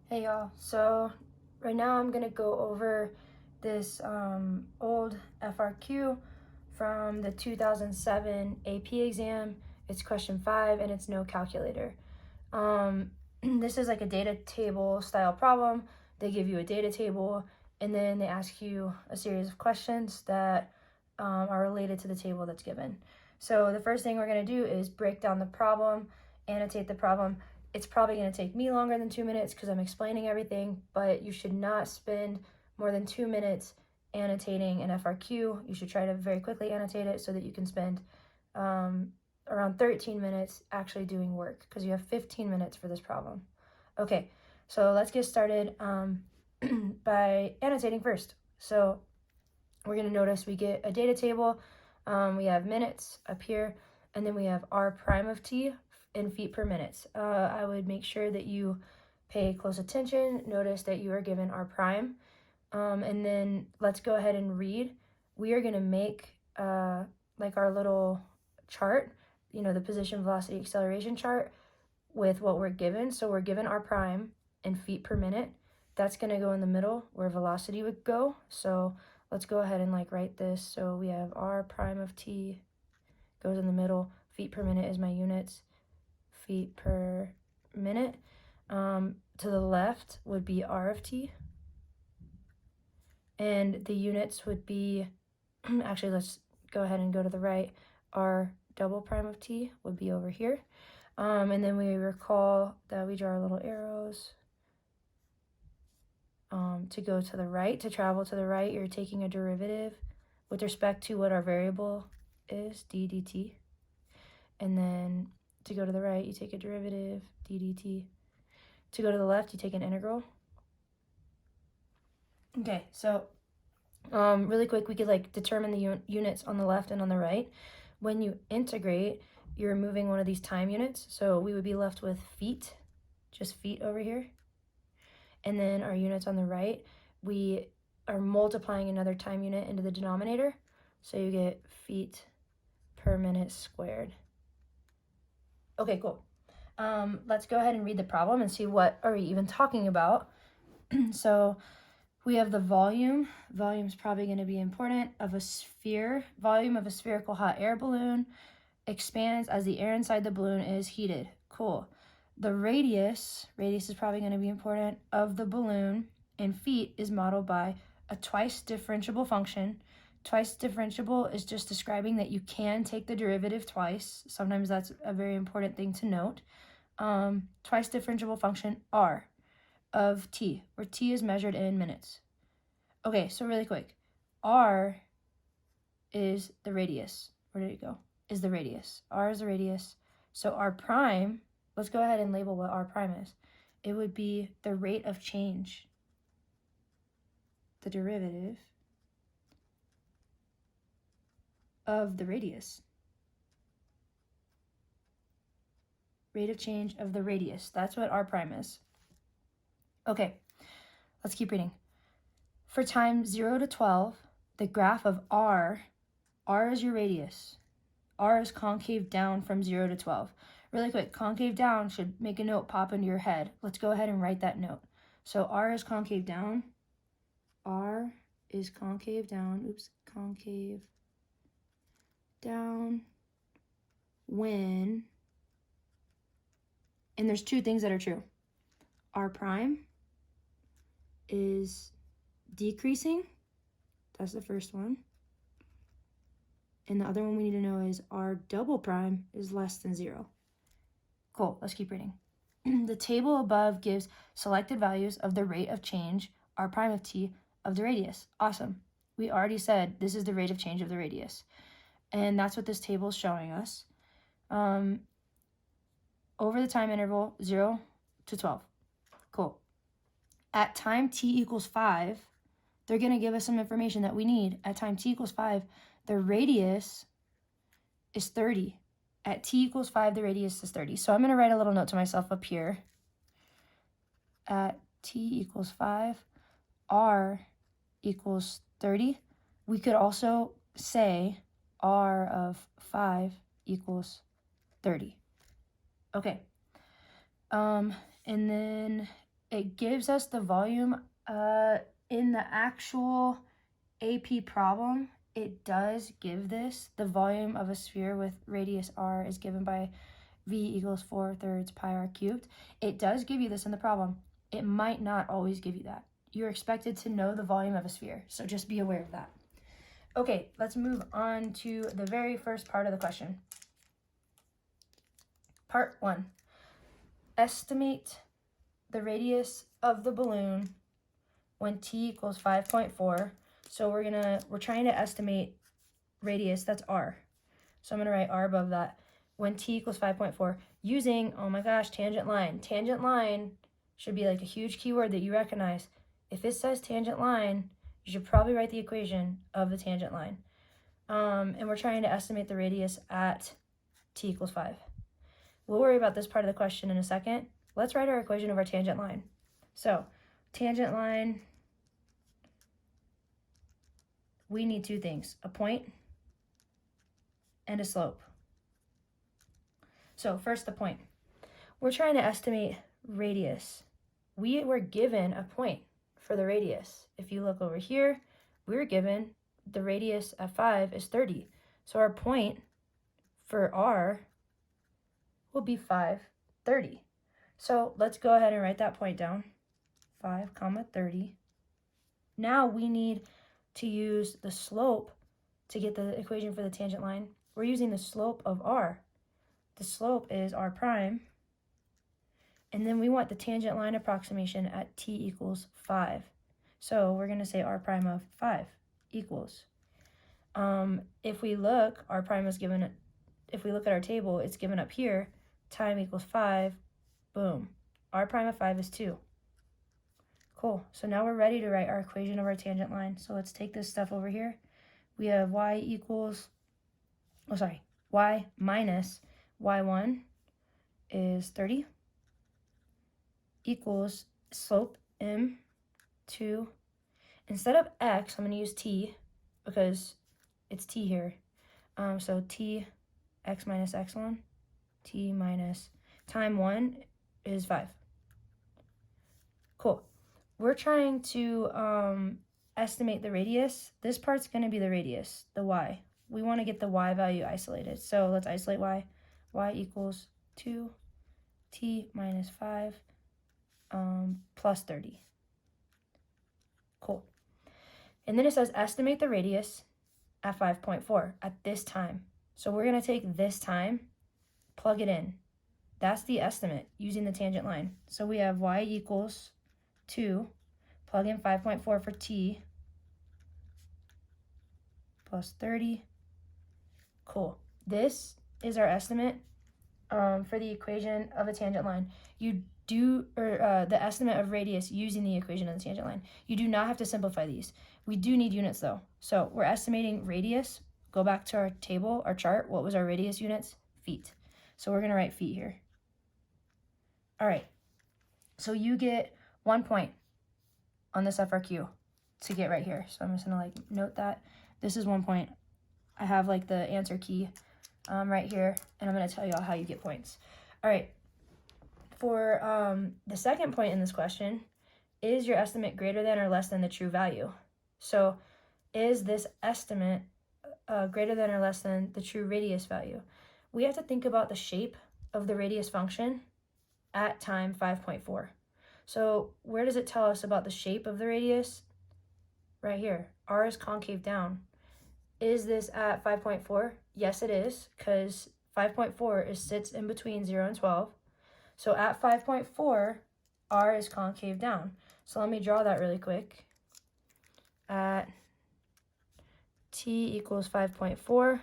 Hey y'all, so right now I'm gonna go over this old FRQ from the 2007 AP exam. It's question 5 and it's no calculator. This is like a data table style problem. They give you a data table and then they ask you a series of questions that are related to the table that's given. So the first thing we're gonna do is break down the problem, annotate the problem. It's probably going to take me longer than 2 minutes because I'm explaining everything, but you should not spend more than 2 minutes annotating an FRQ. You should try to very quickly annotate it so that you can spend around 13 minutes actually doing work because you have 15 minutes for this problem. Okay, so let's get started by annotating first. So we're going to notice we get a data table. We have minutes up here, and then we have r prime of t in feet per minute. I would make sure that you pay close attention. Notice that you are given r prime. And then let's go ahead and read. We are going to make like our little chart, the position, velocity, acceleration chart with what we're given. So we're given r prime in feet per minute. That's going to go in the middle where velocity would go. So let's go ahead and write this. So we have r prime of t goes in the middle. Feet per minute is my units. Feet per minute. To the left would be r of t. And the units would be, actually let's go ahead and go to the right. R double prime of t would be over here. And then we recall that we draw little arrows to go to the right. To travel to the right, you're taking a derivative with respect to what our variable is, d dt. And then to go to the right, you take a derivative, d dt. To go to the left, you take an integral. Okay, so really quick, we could determine the units on the left and on the right. When you integrate, you're removing one of these time units. So we would be left with feet, just feet over here. And then our units on the right, we are multiplying another time unit into the denominator. So you get feet per minute squared. Okay, cool. Let's go ahead and read the problem and see what are we even talking about. So we have the volume. Volume is probably going to be important of a sphere. Volume of a spherical hot air balloon expands as the air inside the balloon is heated. Cool. The radius is probably going to be important, of the balloon in feet is modeled by a twice differentiable function. Twice differentiable is just describing that you can take the derivative twice. Sometimes that's a very important thing to note. Twice differentiable function r of t, where t is measured in minutes. Okay, so really quick, r is the radius. Where did it go? Is the radius. R is the radius. So r prime, let's go ahead and label what r prime is. It would be the rate of change, the derivative of the radius. Rate of change of the radius. That's what r prime is. Okay, let's keep reading. For time 0 to 12, the graph of r is your radius. R is concave down from 0 to 12. Really quick, concave down should make a note pop into your head. Let's go ahead and write that note. So R is concave down. R is concave down. Oops, concave down when, and there's two things that are true. R prime is decreasing. That's the first one. And the other one we need to know is r double prime is less than 0. Cool, let's keep reading. The table above gives selected values of the rate of change, r prime of t, of the radius. Awesome. We already said this is the rate of change of the radius. And that's what this table is showing us. Over the time interval, 0 to 12. Cool. At time t equals 5, they're going to give us some information that we need. At time t equals 5, the radius is 30. At t equals 5, the radius is 30. So I'm going to write a little note to myself up here. At t equals 5, r equals 30. We could also say r of 5 equals 30. Okay. And then it gives us the volume in the actual AP problem. It does give this. The volume of a sphere with radius r is given by v equals 4/3 pi r cubed. It does give you this in the problem. It might not always give you that. You're expected to know the volume of a sphere, so just be aware of that. Okay, let's move on to the very first part of the question. Part 1. Estimate the radius of the balloon when t equals 5.4. So we're trying to estimate radius, that's r. So I'm gonna write r above that. When t equals 5.4, using, oh my gosh, tangent line. Tangent line should be like a huge keyword that you recognize. If it says tangent line, you should probably write the equation of the tangent line. And we're trying to estimate the radius at t equals 5. We'll worry about this part of the question in a second. Let's write our equation of our tangent line. So, tangent line, we need two things, a point and a slope. So first, the point. We're trying to estimate radius. We were given a point for the radius. If you look over here, we were given the radius at 5 is 30. So our point for r will be 5/30. So let's go ahead and write that point down, 5,30. Now we need to use the slope to get the equation for the tangent line. We're using the slope of r. The slope is r prime. And then we want the tangent line approximation at t equals 5. So we're going to say r prime of 5 equals. If we look, r prime is given, if we look at our table, it's given up here, time equals 5, boom. R prime of 5 is 2. Cool, so now we're ready to write our equation of our tangent line. So let's take this stuff over here. We have y minus y1 is 30 equals slope m2. Instead of x, I'm going to use t because it's t here. So t x minus x1, t minus time 1 is 5. Cool. We're trying to estimate the radius. This part's going to be the radius, the y. We want to get the y value isolated. So let's isolate y. Y equals 2 t minus 5 plus 30. Cool. And then it says estimate the radius at 5.4 at this time. So we're going to take this time, plug it in. That's the estimate using the tangent line. So we have y equals 2, plug in 5.4 for t, plus 30. Cool. This is our estimate for the equation of a tangent line. The estimate of radius using the equation of the tangent line. You do not have to simplify these. We do need units though. So we're estimating radius. Go back to our table, our chart. What was our radius units? Feet. So we're going to write feet here. All right. So you get 1 point on this FRQ to get right here. So I'm just going to note that. This is 1 point. I have the answer key right here, and I'm going to tell you all how you get points. All right. For the second point in this question, is your estimate greater than or less than the true value? So is this estimate greater than or less than the true radius value? We have to think about the shape of the radius function at time 5.4. So where does it tell us about the shape of the radius? Right here. R is concave down. Is this at 5.4? Yes, it is, because 5.4 sits in between 0 and 12. So at 5.4, R is concave down. So let me draw that really quick. At t equals 5.4,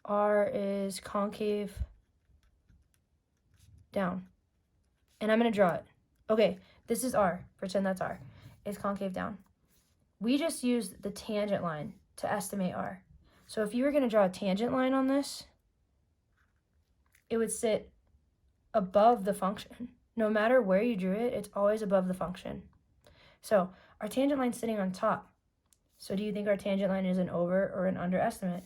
R is concave down. And I'm going to draw it. Okay, this is R. Pretend that's R. It's concave down. We just used the tangent line to estimate R. So if you were going to draw a tangent line on this, it would sit above the function. No matter where you drew it, it's always above the function. So our tangent line's sitting on top. So do you think our tangent line is an over or an underestimate?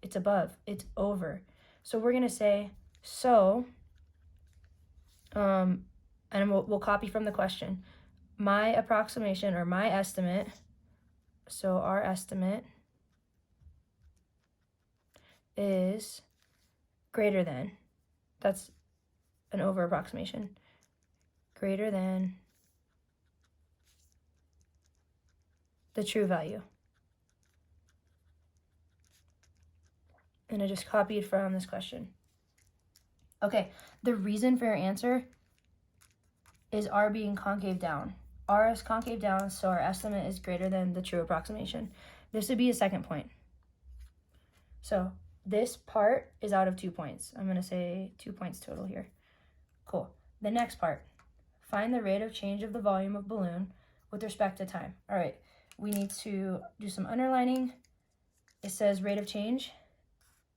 It's above. It's over. So we're going to say, and we'll copy from the question. My approximation, or my estimate, so our estimate is greater than, that's an over approximation, greater than the true value. And I just copied from this question. Okay, the reason for your answer is R being concave down. R is concave down, so our estimate is greater than the true approximation. This would be a second point. So this part is out of 2 points. I'm gonna say 2 points total here. Cool. The next part, find the rate of change of the volume of balloon with respect to time. All right, we need to do some underlining. It says rate of change.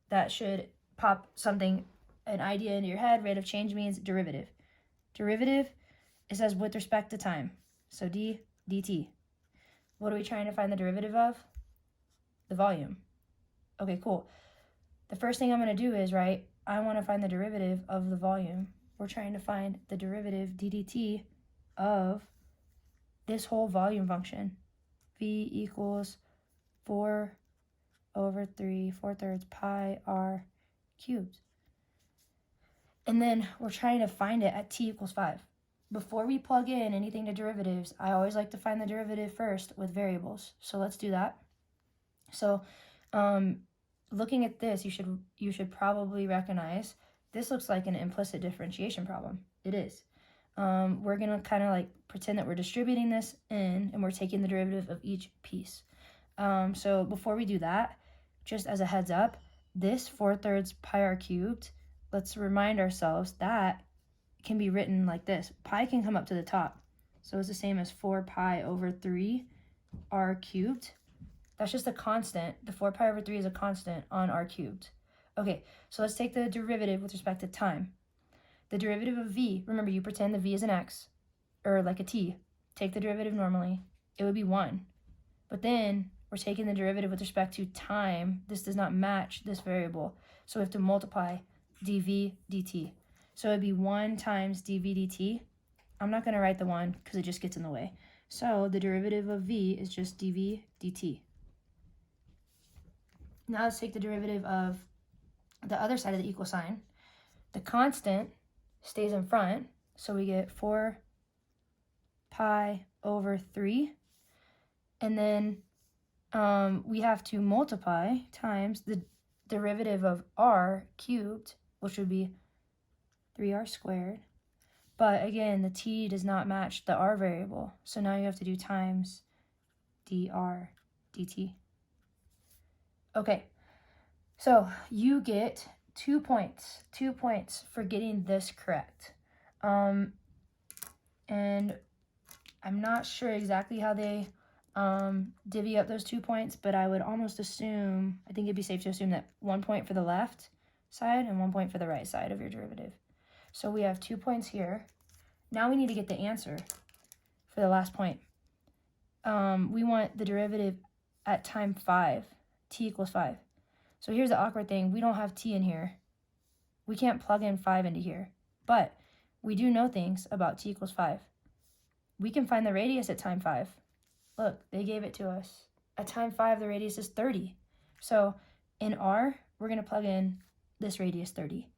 That should pop something, an idea into your head. Rate of change means derivative. Derivative, it says with respect to time. So d dt. What are we trying to find the derivative of? The volume. Okay, cool. The first thing I'm going to do is, right, I want to find the derivative of the volume. We're trying to find the derivative ddt of this whole volume function. V equals 4 over 3 4/3 pi r cubed. And then we're trying to find it at t equals 5. Before we plug in anything to derivatives, I always like to find the derivative first with variables. So let's do that. So looking at this, you should probably recognize this looks like an implicit differentiation problem. It is. We're going to kind of like pretend that we're distributing this in and we're taking the derivative of each piece. So before we do that, just as a heads up, this 4/3 pi r cubed, let's remind ourselves that can be written like this. Pi can come up to the top. So it's the same as 4 pi over 3 r cubed. That's just a constant. The 4 pi over 3 is a constant on r cubed. Okay, so let's take the derivative with respect to time. The derivative of v, remember you pretend the v is an x, or like a t. Take the derivative normally. It would be 1. But then we're taking the derivative with respect to time. This does not match this variable. So we have to multiply dv dt. So it would be 1 times dv dt. I'm not going to write the 1 because it just gets in the way. So the derivative of v is just dv dt. Now let's take the derivative of the other side of the equal sign. The constant stays in front, so we get 4 pi over 3. And then we have to multiply times the derivative of r cubed, which would be 3r squared. But again, the t does not match the r variable. So now you have to do times dr dt. Okay, so you get 2 points. 2 points for getting this correct. And I'm not sure exactly how they divvy up those 2 points, but I would almost assume, I think it'd be safe to assume that 1 point for the left side and 1 point for the right side of your derivative. So we have 2 points here. Now we need to get the answer for the last point. We want the derivative at time 5, t equals 5. So here's the awkward thing. We don't have t in here. We can't plug in 5 into here. But we do know things about t equals 5. We can find the radius at time 5. Look, they gave it to us. At time 5, the radius is 30. So in r, we're going to plug in this radius 30.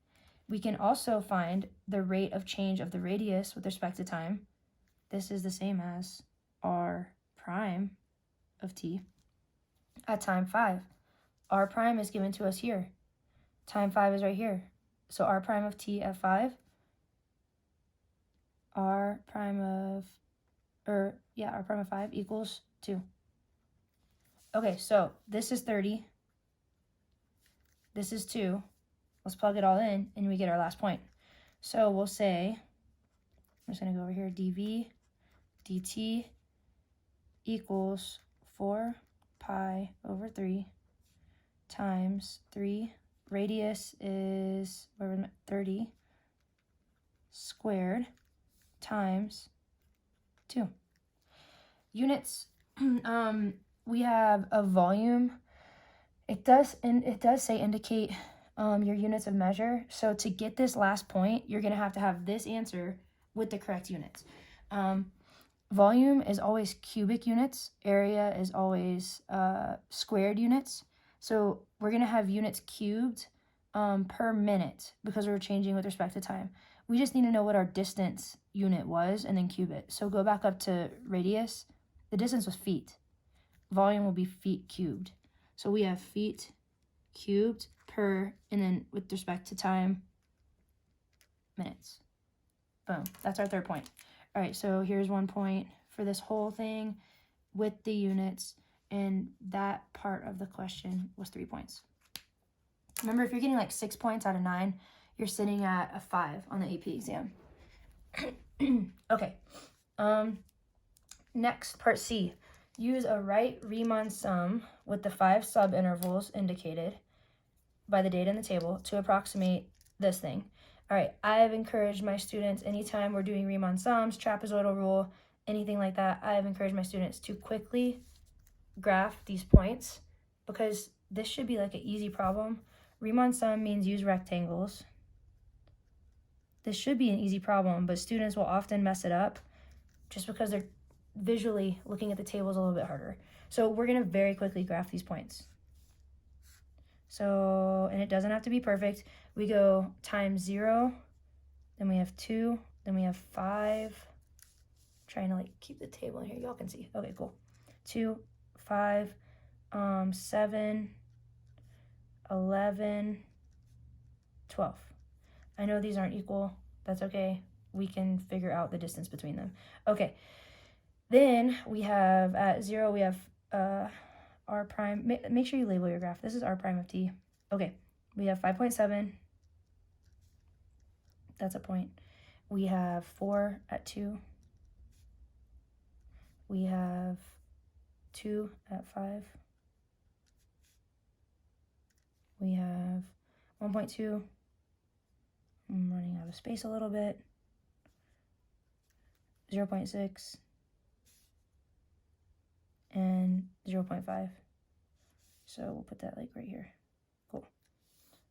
We can also find the rate of change of the radius with respect to time. This is the same as r prime of t at time 5. R prime is given to us here. Time 5 is right here. So r prime of t at 5, r prime of 5 equals 2. Okay, so this is 30. This is 2. Let's plug it all in, and we get our last point. So we'll say, I'm just going to go over here, dv dt equals 4 pi over 3 times 3. Radius is 30 squared times 2. Units, we have a volume. It does say indicate your units of measure. So to get this last point, you're going to have this answer with the correct units. Volume is always cubic units. Area is always squared units. So we're going to have units cubed per minute because we're changing with respect to time. We just need to know what our distance unit was and then cube it. So go back up to radius. The distance was feet. Volume will be feet cubed. So we have feet cubed per, and then with respect to time, minutes. Boom. That's our third point. All right, so here's 1 point for this whole thing with the units, and that part of the question was 3 points. Remember, if you're getting like 6 points out of 9, you're sitting at a 5 on the AP exam. Okay. Next, part C. Use a right Riemann sum with the 5 subintervals indicated by the data in the table to approximate this thing. All right, I've encouraged my students, anytime we're doing Riemann sums, trapezoidal rule, anything like that, I've encouraged my students to quickly graph these points because this should be like an easy problem. Riemann sum means use rectangles. This should be an easy problem, but students will often mess it up just because they're visually looking at the tables a little bit harder. So we're going to very quickly graph these points. So, and it doesn't have to be perfect. We go times 0, then we have 2, then we have 5. Trying to like keep the table in here. Y'all can see. Okay, cool. 2, 5, 7, 11, 12. I know these aren't equal. That's okay. We can figure out the distance between them. Okay. Then we have at 0, we have r prime. Make sure you label your graph. This is r prime of t. Okay. We have 5.7. That's a point. We have 4 at 2. We have 2 at 5. We have 1.2. I'm running out of space a little bit. 0.6. And 0.5. So we'll put that like right here. Cool.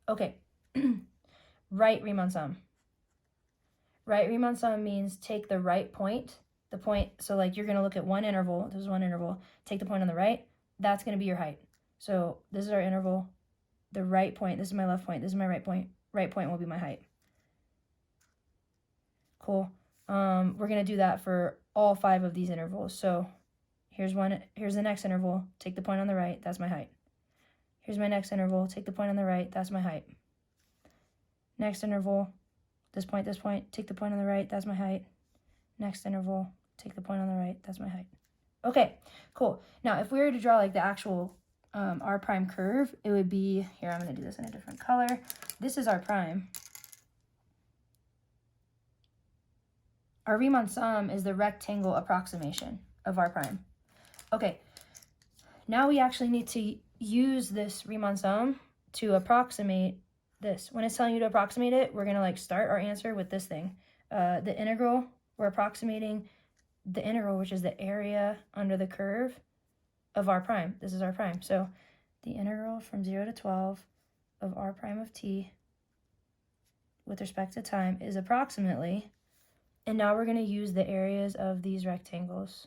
Okay. Right Riemann sum. Right Riemann sum means take the right point. The point, so like you're going to look at one interval. This is one interval. Take the point on the right. That's going to be your height. So this is our interval. The right point, this is my left point. This is my right point. Right point will be my height. Cool. We're going to do that for all 5 of these intervals. So here's the next interval. Take the point on the right. That's my height. Here's my next interval. Take the point on the right. That's my height. Next interval. This point. Take the point on the right. That's my height. Next interval. Take the point on the right. That's my height. Okay, cool. Now, if we were to draw like the actual r prime curve, it would be, here, I'm going to do this in a different color. This is r prime. Our Riemann sum is the rectangle approximation of r prime. Okay, now we actually need to use this Riemann sum to approximate this. When it's telling you to approximate it, we're going to like start our answer with this thing. The integral, we're approximating the integral, which is the area under the curve of r prime. This is r prime. So the integral from 0 to 12 of r prime of t with respect to time is approximately, and now we're going to use the areas of these rectangles.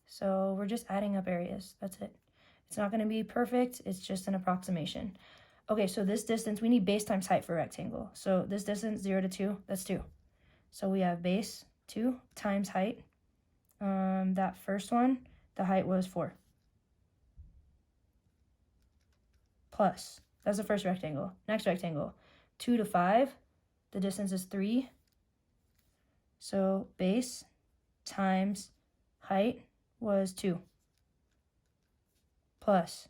So we're just adding up areas. That's it. It's not going to be perfect. It's just an approximation. Okay, so this distance, we need base times height for a rectangle. So this distance, 0 to 2, that's 2. So we have base 2 times height. That first one, the height was 4. Plus, that's the first rectangle. Next rectangle, 2 to 5, the distance is 3. So base times height was 2. Plus,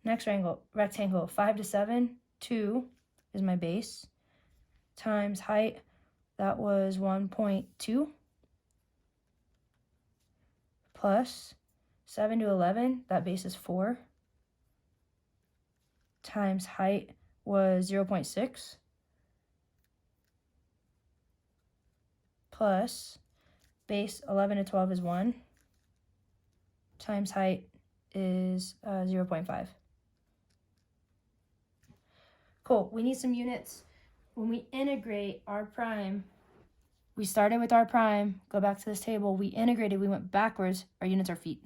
next rectangle, 5 to 7, 2 is my base, times height, that was 1.2, plus 7 to 11, that base is 4, times height was 0.6, plus base 11 to 12 is 1, times height is 0.5. Cool, we need some units. When we integrate r prime, We started with r prime, go back to this table, we integrated, we went backwards, our units are feet.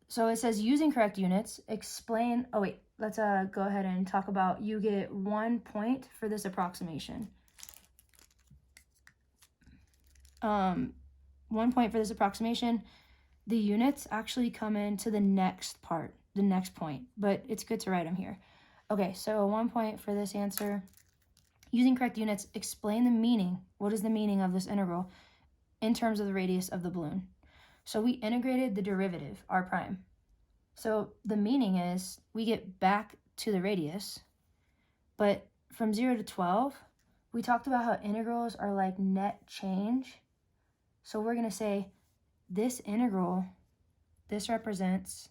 So it says using correct units, explain, oh wait, let's go ahead and talk about, you get 1 point for this approximation. 1 point for this approximation. The units actually come into the next part, the next point, but it's good to write them here. Okay, so 1 point for this answer. Using correct units, explain the meaning. What is the meaning of this integral in terms of the radius of the balloon? So we integrated the derivative, r prime. So the meaning is we get back to the radius, but from 0 to 12, we talked about how integrals are like net change. So we're going to say this integral, this represents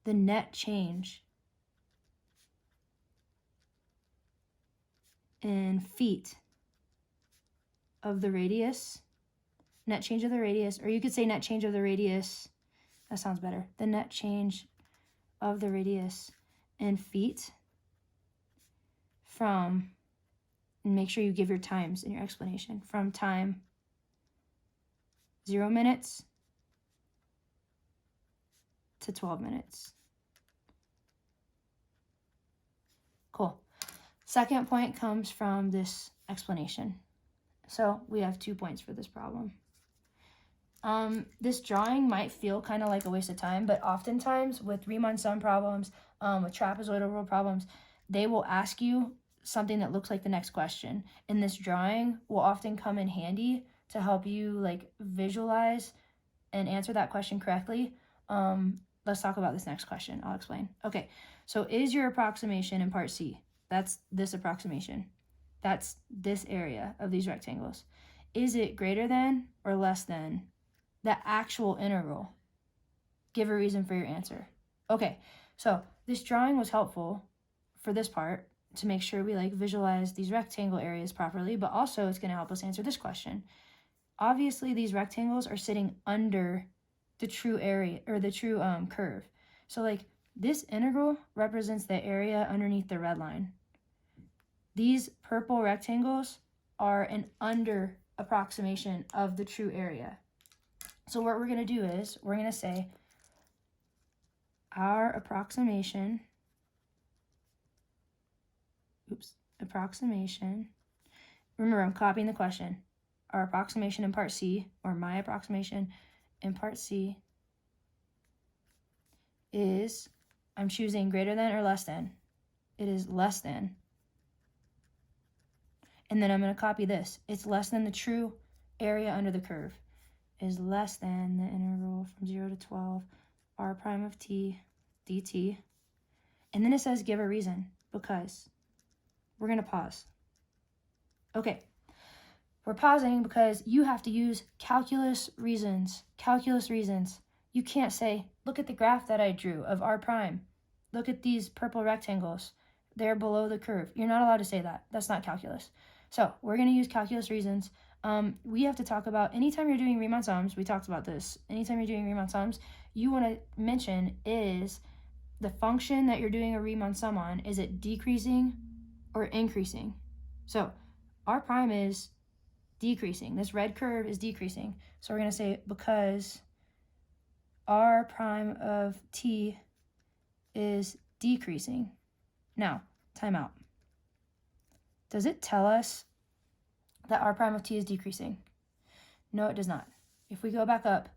the net change in feet of the radius, net change of the radius, or you could say net change of the radius, that sounds better, the net change of the radius in feet from, and make sure you give your times in your explanation, from time 0 minutes to 12 minutes. Cool. Second point comes from this explanation. So we have 2 points for this problem. This drawing might feel kind of like a waste of time, but oftentimes with Riemann sum problems, with trapezoidal rule problems, they will ask you something that looks like the next question. And this drawing will often come in handy to help you like visualize and answer that question correctly. Let's talk about this next question. I'll explain. Okay, so is your approximation in part C? That's this approximation. That's this area of these rectangles. Is it greater than or less than the actual integral? Give a reason for your answer. Okay, so this drawing was helpful for this part to make sure we like visualize these rectangle areas properly, but also it's going to help us answer this question. Obviously, these rectangles are sitting under the true area or the true curve. So like this integral represents the area underneath the red line. These purple rectangles are an under approximation of the true area. So what we're going to do is we're going to say our approximation, remember I'm copying the question, our approximation in part C, or my approximation in part C is, I'm choosing greater than or less than. It is less than. And then I'm going to copy this. It's less than the true area under the curve. Is less than the integral from 0 to 12 r prime of t dt. And then it says give a reason, because we're going to pause. Okay, we're pausing because you have to use calculus reasons. Calculus reasons. You can't say, look at the graph that I drew of r prime. Look at these purple rectangles. They're below the curve. You're not allowed to say that. That's not calculus. So we're going to use calculus reasons. We have to talk about, anytime you're doing Riemann sums, we talked about this, anytime you're doing Riemann sums, you want to mention is the function that you're doing a Riemann sum on, is it decreasing or increasing? So r prime is decreasing. This red curve is decreasing. So we're going to say because r prime of t is decreasing. Now, time out. Does it tell us that r prime of t is decreasing? No, it does not. If we go back up,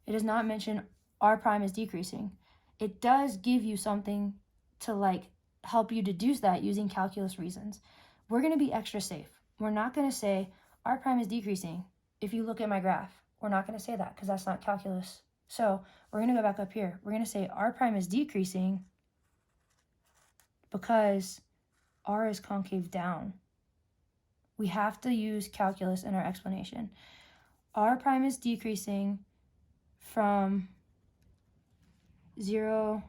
it does not mention r prime is decreasing. It does give you something to like help you deduce that using calculus reasons. We're going to be extra safe. We're not going to say r prime is decreasing. If you look at my graph, we're not going to say that because that's not calculus. So we're going to go back up here. We're going to say r prime is decreasing because r is concave down. We have to use calculus in our explanation. R prime is decreasing from 0,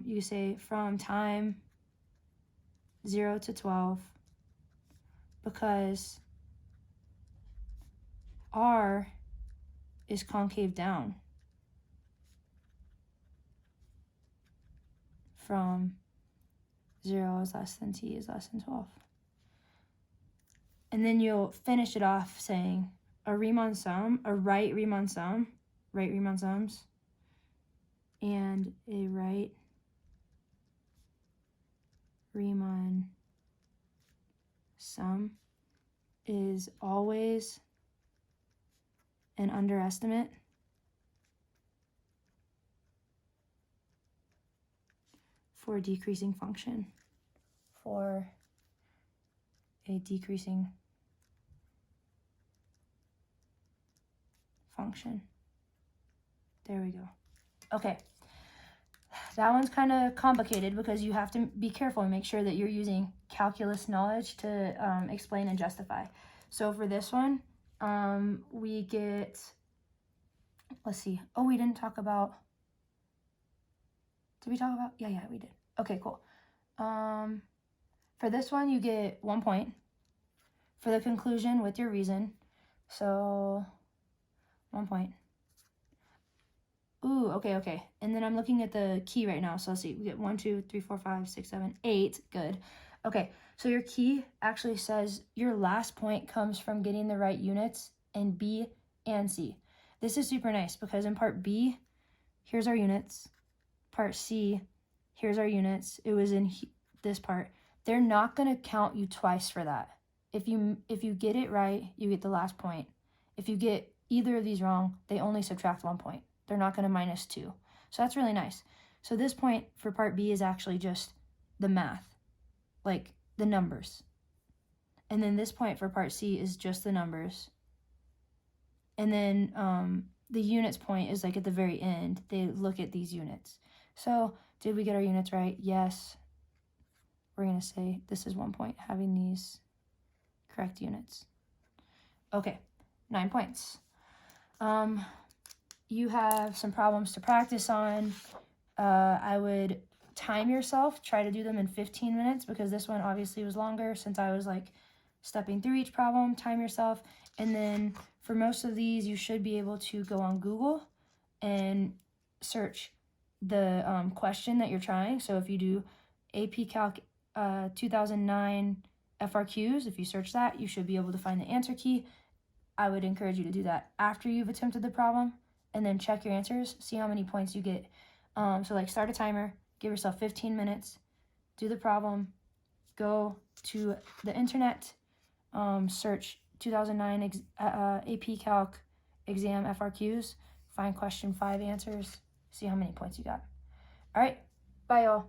you say from time 0 to 12, because R is concave down. from 0 is less than t is less than 12. And then you'll finish it off saying a Riemann sum, a right Riemann sum, right Riemann sums, and a right Riemann sum is always an underestimate for a decreasing function, for a decreasing function. There we go. Okay. That one's kind of complicated because you have to be careful and make sure that you're using calculus knowledge to explain and justify. So for this one, we get, let's see. Oh, we didn't talk about, did we talk about? Yeah, we did. Okay, cool. For this one, you get 1 point for the conclusion with your reason. So 1 point. Ooh, okay. And then I'm looking at the key right now. So let's see. We get 1, 2, 3, 4, 5, 6, 7, 8. Good. Okay. So your key actually says your last point comes from getting the right units in B and C. This is super nice because in part B, here's our units. Part C, here's our units. It was in this part. They're not going to count you twice for that. If you get it right, you get the last point. If you get either of these wrong, they only subtract 1 point. They're not going to minus 2. So that's really nice. So this point for part B is actually just the math, like the numbers. And then this point for part C is just the numbers. And then the units point is like at the very end. They look at these units. So did we get our units right? Yes. We're going to say this is 1 point, having these correct units. Okay, 9 points. You have some problems to practice on. I would time yourself. Try to do them in 15 minutes because this one obviously was longer since I was like stepping through each problem. Time yourself. And then for most of these, you should be able to go on Google and search the question that you're trying. So if you do AP Calc 2009 FRQs, if you search that, you should be able to find the answer key. I would encourage you to do that after you've attempted the problem and then check your answers, see how many points you get. So like start a timer, give yourself 15 minutes, do the problem, go to the internet, search 2009 AP Calc exam FRQs, find question 5 answers, see how many points you got. All right, bye y'all.